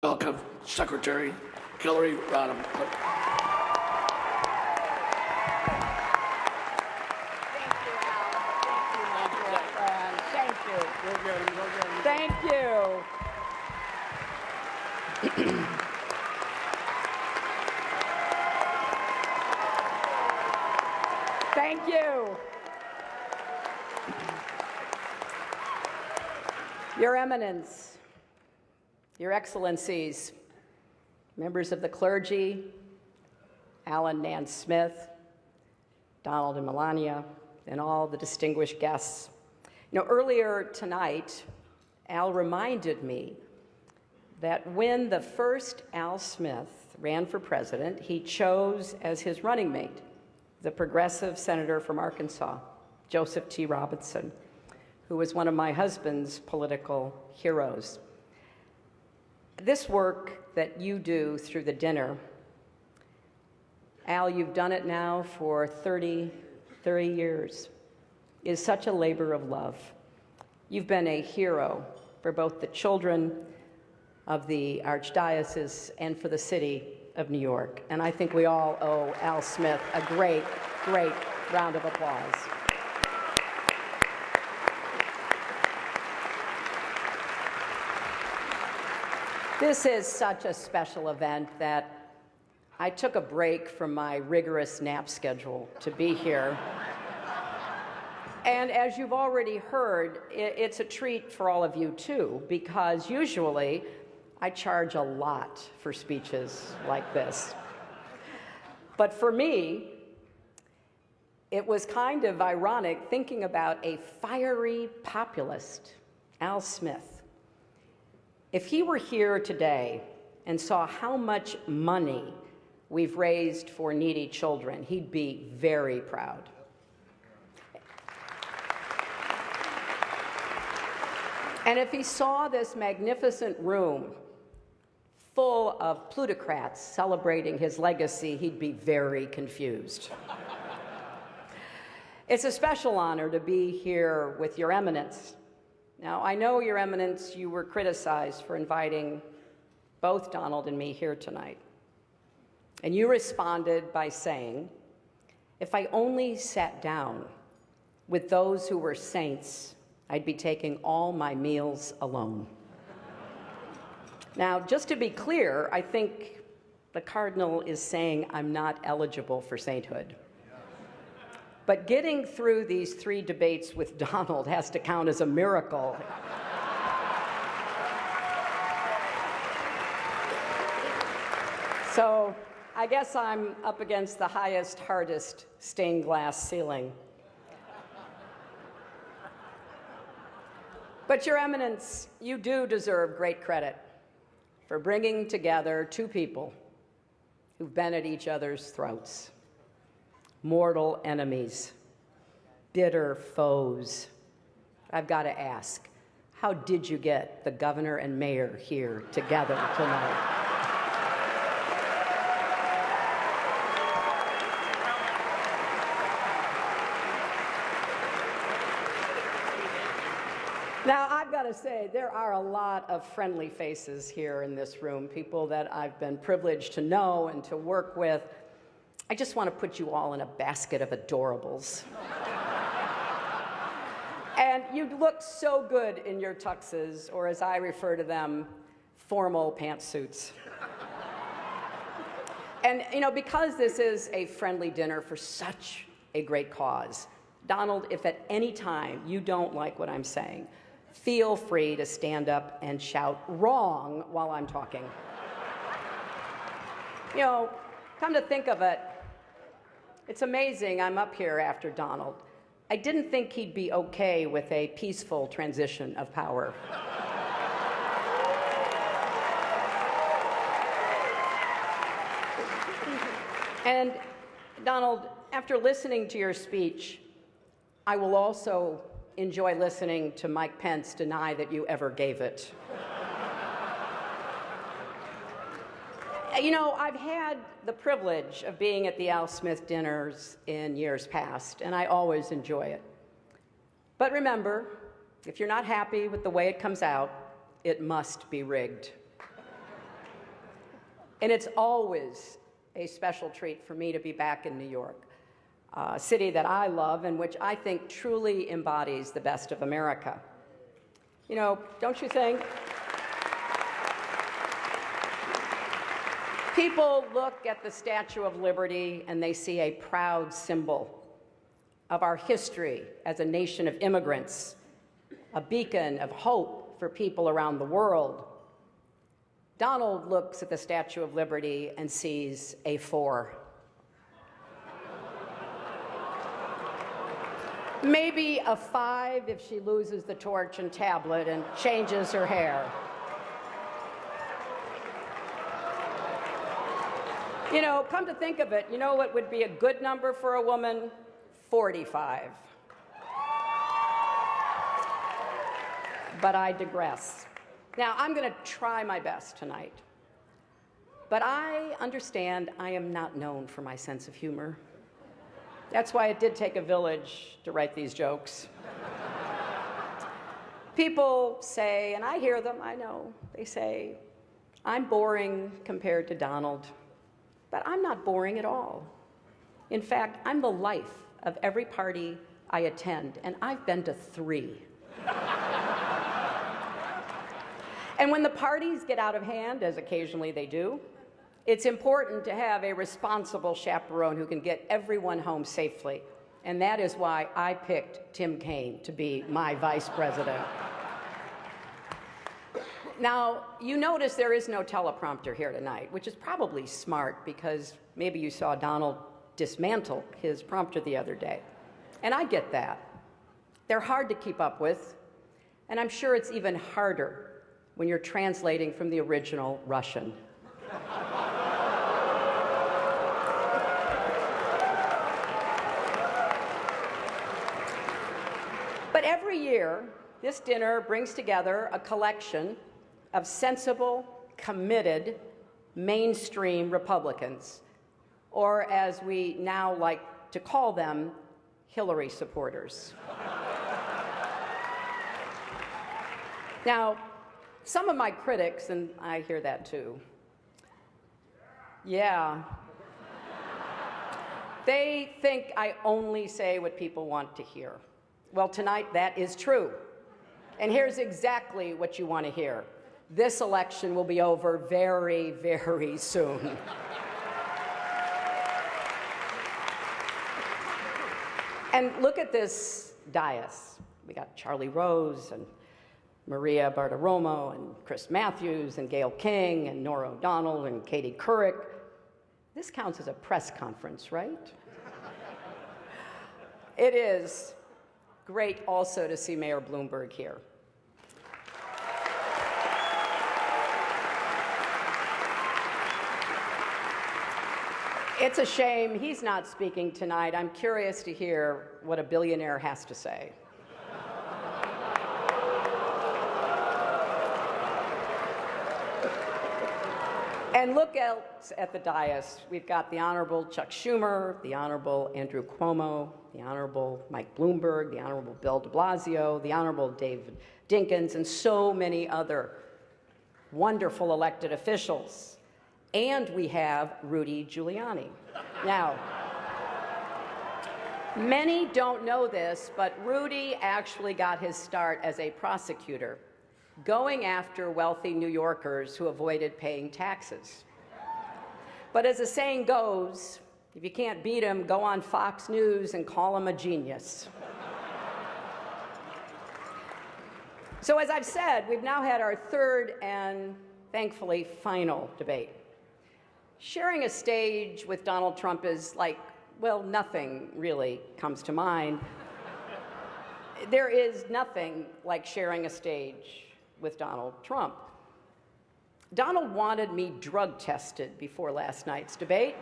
welcome Secretary Hillary Rodham. Thank you. Thank you. Your Eminence, Your Excellencies, members of the clergy, Alan Nance Smith, Donald and Melania, and all the distinguished guests. You know, earlier tonight, Al reminded me that when the first Al Smith ran for president, he chose as his running mate the progressive senator from Arkansas, Joseph T. Robinson, who was one of my husband's political heroes. This work that you do through the dinner, Al, you've done it now for 30 years, is such a labor of love. You've been a hero for both the children of the Archdiocese and for the city of New York. And I think we all owe Al Smith a great, great round of applause. This is such a special event that I took a break from my rigorous nap schedule to be here. And as you've already heard, it's a treat for all of you too, because usually I charge a lot for speeches like this. But for me, it was kind of ironic thinking about a fiery populist, Al Smith. If he were here today and saw how much money we've raised for needy children, he'd be very proud. And if he saw this magnificent room full of plutocrats celebrating his legacy, he'd be very confused. It's a special honor to be here with Your Eminence. Now, I know, Your Eminence, you were criticized for inviting both Donald and me here tonight. And you responded by saying, if I only sat down with those who were saints, I'd be taking all my meals alone. Now, just to be clear, I think the Cardinal is saying I'm not eligible for sainthood. But getting through these 3 debates with Donald has to count as a miracle. So I guess I'm up against the highest, hardest stained glass ceiling. But Your Eminence, you do deserve great credit for bringing together 2 people who've been at each other's throats. Mortal enemies, bitter foes. I've got to ask, how did you get the governor and mayor here together tonight? Now, I've got to say, there are a lot of friendly faces here in this room, people that I've been privileged to know and to work with. I just want to put you all in a basket of adorables. And you look so good in your tuxes, or as I refer to them, formal pantsuits. And, you know, because this is a friendly dinner for such a great cause, Donald, if at any time you don't like what I'm saying, feel free to stand up and shout wrong while I'm talking. You know, come to think of it, it's amazing I'm up here after Donald. I didn't think he'd be okay with a peaceful transition of power. And Donald, after listening to your speech, I will also enjoy listening to Mike Pence deny that you ever gave it. You know, I've had the privilege of being at the Al Smith dinners in years past, and I always enjoy it. But remember, if you're not happy with the way it comes out, it must be rigged. And it's always a special treat for me to be back in New York, a city that I love and which I think truly embodies the best of America. You know, don't you think? People look at the Statue of Liberty and they see a proud symbol of our history as a nation of immigrants, a beacon of hope for people around the world. Donald looks at the Statue of Liberty and sees a 4. Maybe a 5 if she loses the torch and tablet and changes her hair. You know, come to think of it, you know what would be a good number for a woman? 45. But I digress. Now, I'm going to try my best tonight. But I understand I am not known for my sense of humor. That's why it did take a village to write these jokes. People say, and I hear them, I know, they say, I'm boring compared to Donald. But I'm not boring at all. In fact, I'm the life of every party I attend, and I've been to 3. And when the parties get out of hand, as occasionally they do, it's important to have a responsible chaperone who can get everyone home safely. And that is why I picked Tim Kaine to be my vice president. Now, you notice there is no teleprompter here tonight, which is probably smart because maybe you saw Donald dismantle his prompter the other day. And I get that. They're hard to keep up with, and I'm sure it's even harder when you're translating from the original Russian. But every year, this dinner brings together a collection of sensible, committed, mainstream Republicans, or as we now like to call them, Hillary supporters. Now, some of my critics, and I hear that too, yeah, they think I only say what people want to hear. Well, tonight that is true. And here's exactly what you want to hear. This election will be over very, very soon. And look at this dais. We got Charlie Rose and Maria Bartiromo and Chris Matthews and Gayle King and Norah O'Donnell and Katie Couric. This counts as a press conference, right? It is great also to see Mayor Bloomberg here. It's a shame he's not speaking tonight. I'm curious to hear what a billionaire has to say. And look else at the dais. We've got the Honorable Chuck Schumer, the Honorable Andrew Cuomo, the Honorable Mike Bloomberg, the Honorable Bill de Blasio, the Honorable David Dinkins, and so many other wonderful elected officials. And we have Rudy Giuliani. Now, many don't know this, but Rudy actually got his start as a prosecutor, going after wealthy New Yorkers who avoided paying taxes. But as the saying goes, if you can't beat him, go on Fox News and call him a genius. So as I've said, we've now had our third and thankfully final debate. Sharing a stage with Donald Trump is like, well, nothing really comes to mind. There is nothing like sharing a stage with Donald Trump. Donald wanted me drug tested before last night's debate.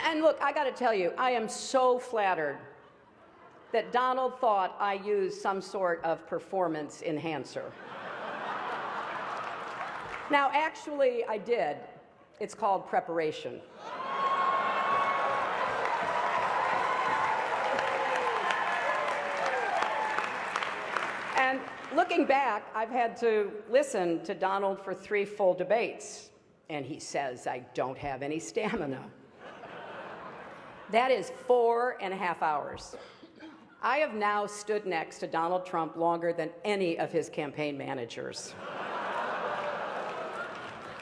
And look, I gotta tell you, I am so flattered that Donald thought I used some sort of performance enhancer. Now, actually, I did. It's called preparation. And looking back, I've had to listen to Donald for 3 full debates. and he says, "I don't have any stamina." That is 4.5 hours. I have now stood next to Donald Trump longer than any of his campaign managers.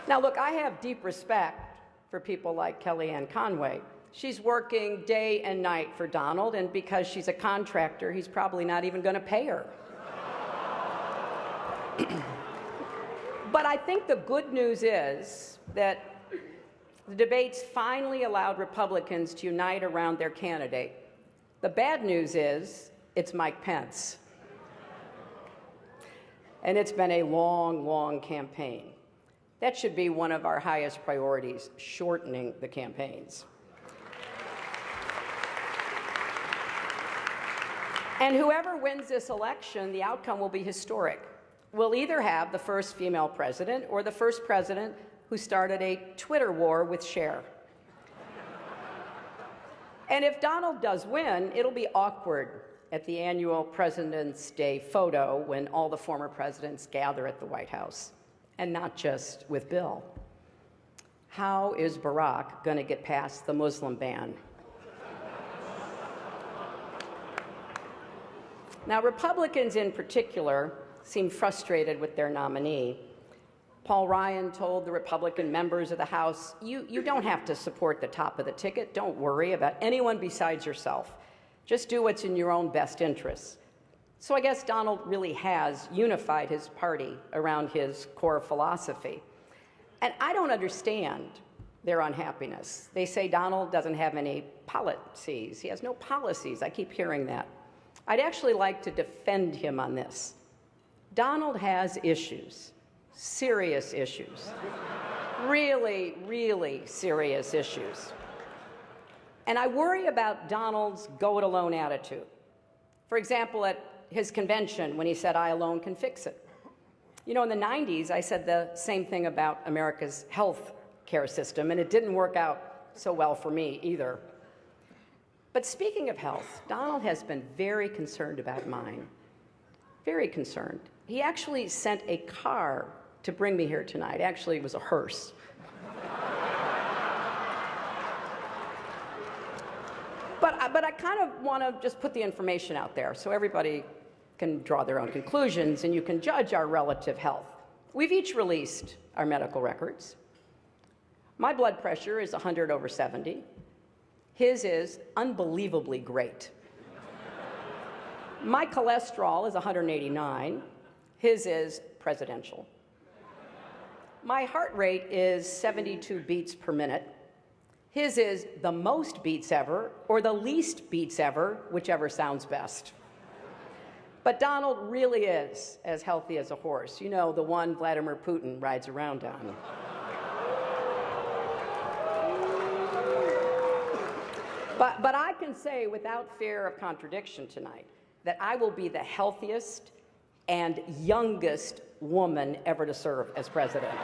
Now, look, I have deep respect for people like Kellyanne Conway. She's working day and night for Donald, and because she's a contractor, he's probably not even going to pay her. But I think the good news is that the debates finally allowed Republicans to unite around their candidate. The bad news is it's Mike Pence. And it's been a long, long campaign. That should be one of our highest priorities, shortening the campaigns. And whoever wins this election, the outcome will be historic. We'll either have the first female president or the first president who started a Twitter war with Cher. And if Donald does win, it'll be awkward at the annual President's Day photo when all the former presidents gather at the White House, and not just with Bill. How is Barack going to get past the Muslim ban? Now, Republicans in particular seem frustrated with their nominee. Paul Ryan told the Republican members of the House, you don't have to support the top of the ticket. Don't worry about anyone besides yourself. Just do what's in your own best interests. So I guess Donald really has unified his party around his core philosophy. And I don't understand their unhappiness. They say Donald doesn't have any policies. He has no policies. I keep hearing that. I'd actually like to defend him on this. Donald has issues. Serious issues. Really, really serious issues. And I worry about Donald's go-it-alone attitude. For example, at his convention when he said, "I alone can fix it." You know, in the 90s, I said the same thing about America's health care system, and it didn't work out so well for me either. But speaking of health, Donald has been very concerned about mine. Very concerned. He actually sent a car to bring me here tonight. Actually, it was a hearse. But I kind of want to just put the information out there so everybody can draw their own conclusions and you can judge our relative health. We've each released our medical records. My blood pressure is 100/70. His is unbelievably great. My cholesterol is 189. His is presidential. My heart rate is 72 beats per minute. His is the most beats ever, or the least beats ever, whichever sounds best. But Donald really is as healthy as a horse. You know, the one Vladimir Putin rides around on. But I can say without fear of contradiction tonight that I will be the healthiest and youngest woman ever to serve as president.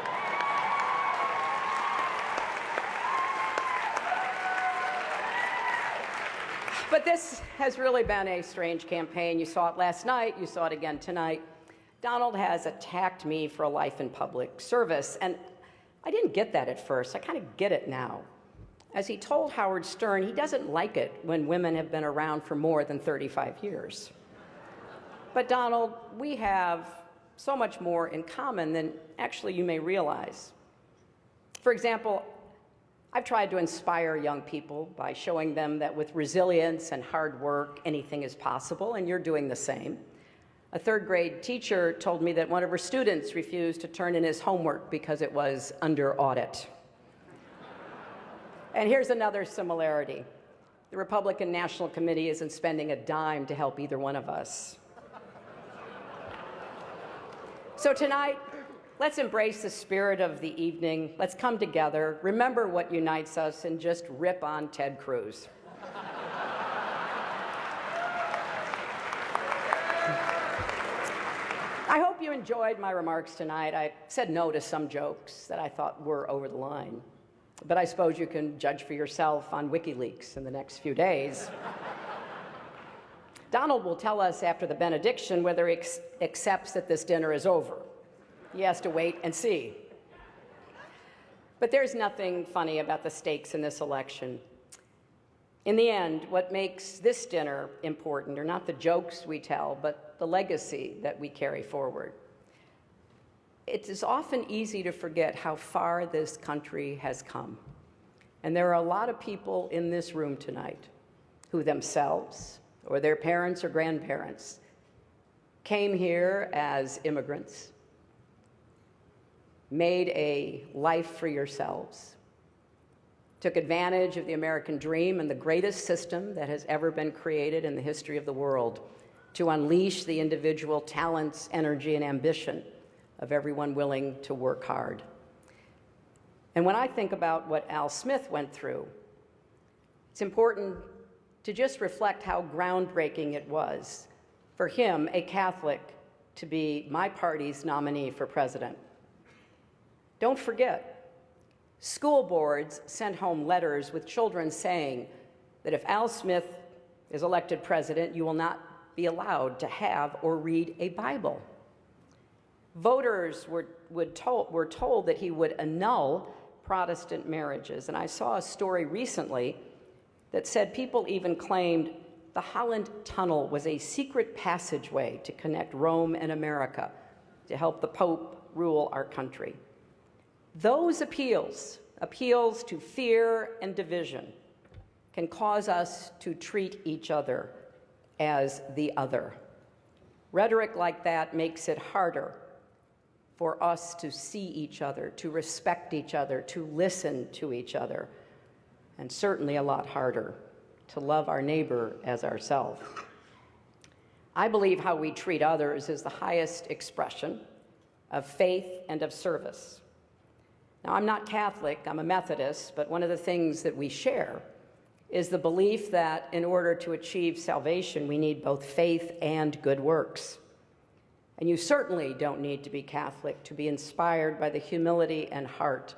But this has really been a strange campaign. You saw it last night. You saw it again tonight. Donald has attacked me for a life in public service, and I didn't get that at first. I kind of get it now. As he told Howard Stern, he doesn't like it when women have been around for more than 35 years. But Donald, we have so much more in common than actually you may realize. For example, I've tried to inspire young people by showing them that with resilience and hard work, anything is possible, and you're doing the same. A third-grade teacher told me that one of her students refused to turn in his homework because it was under audit. And here's another similarity. The Republican National Committee isn't spending a dime to help either one of us. So tonight, let's embrace the spirit of the evening. Let's come together, remember what unites us, and just rip on Ted Cruz. I hope you enjoyed my remarks tonight. I said no to some jokes that I thought were over the line. But I suppose you can judge for yourself on WikiLeaks in the next few days. Donald will tell us after the benediction whether he accepts that this dinner is over. He has to wait and see. But there's nothing funny about the stakes in this election. In the end, what makes this dinner important are not the jokes we tell, but the legacy that we carry forward. It is often easy to forget how far this country has come. And there are a lot of people in this room tonight who themselves, or their parents or grandparents, came here as immigrants, made a life for yourselves, took advantage of the American dream and the greatest system that has ever been created in the history of the world to unleash the individual talents, energy, and ambition of everyone willing to work hard. And when I think about what Al Smith went through, it's important to just reflect how groundbreaking it was for him, a Catholic, to be my party's nominee for president. Don't forget, school boards sent home letters with children saying that if Al Smith is elected president, you will not be allowed to have or read a Bible. Voters were told that he would annul Protestant marriages. And I saw a story recently that said people even claimed the Holland Tunnel was a secret passageway to connect Rome and America to help the Pope rule our country. Those appeals to fear and division, can cause us to treat each other as the other. Rhetoric like that makes it harder for us to see each other, to respect each other, to listen to each other, and certainly a lot harder to love our neighbor as ourselves. I believe how we treat others is the highest expression of faith and of service. Now, I'm not Catholic, I'm a Methodist, but one of the things that we share is the belief that in order to achieve salvation, we need both faith and good works. And you certainly don't need to be Catholic to be inspired by the humility and heart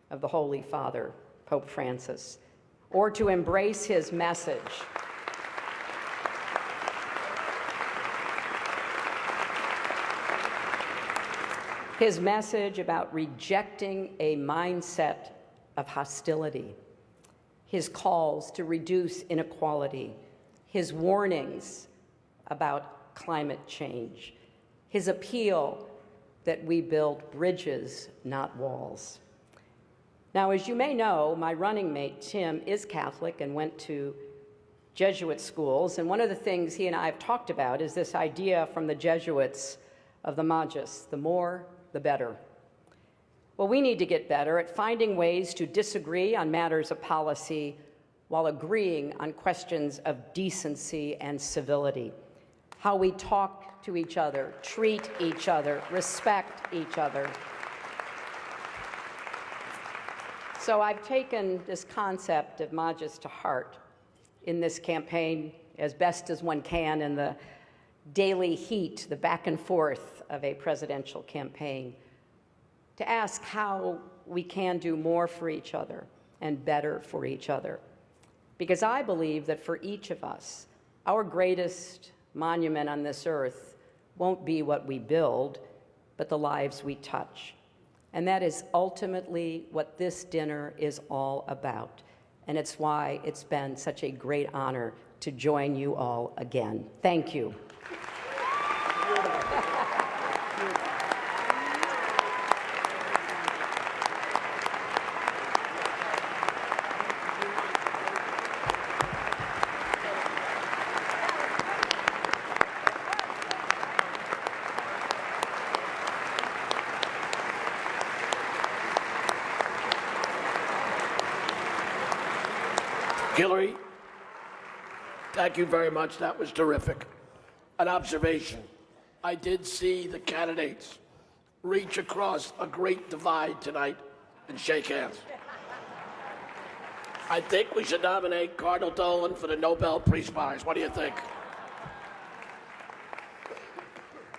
of the Holy Father, Pope Francis, or to embrace his message. His message about rejecting a mindset of hostility, his calls to reduce inequality, his warnings about climate change, his appeal that we build bridges, not walls. Now, as you may know, my running mate, Tim, is Catholic and went to Jesuit schools, and one of the things he and I have talked about is this idea from the Jesuits of the Magus, the more, the better. Well, we need to get better at finding ways to disagree on matters of policy while agreeing on questions of decency and civility, how we talk to each other, treat each other, respect each other. So I've taken this concept of Magus to heart in this campaign as best as one can in the daily heat, the back and forth of a presidential campaign, to ask how we can do more for each other and better for each other. Because I believe that for each of us, our greatest monument on this earth won't be what we build, but the lives we touch. And that is ultimately what this dinner is all about. And it's why it's been such a great honor to join you all again. Thank you. Hillary, thank you very much. That was terrific. An observation. I did see the candidates reach across a great divide tonight and shake hands. I think we should nominate Cardinal Dolan for the Nobel Peace Prize. What do you think?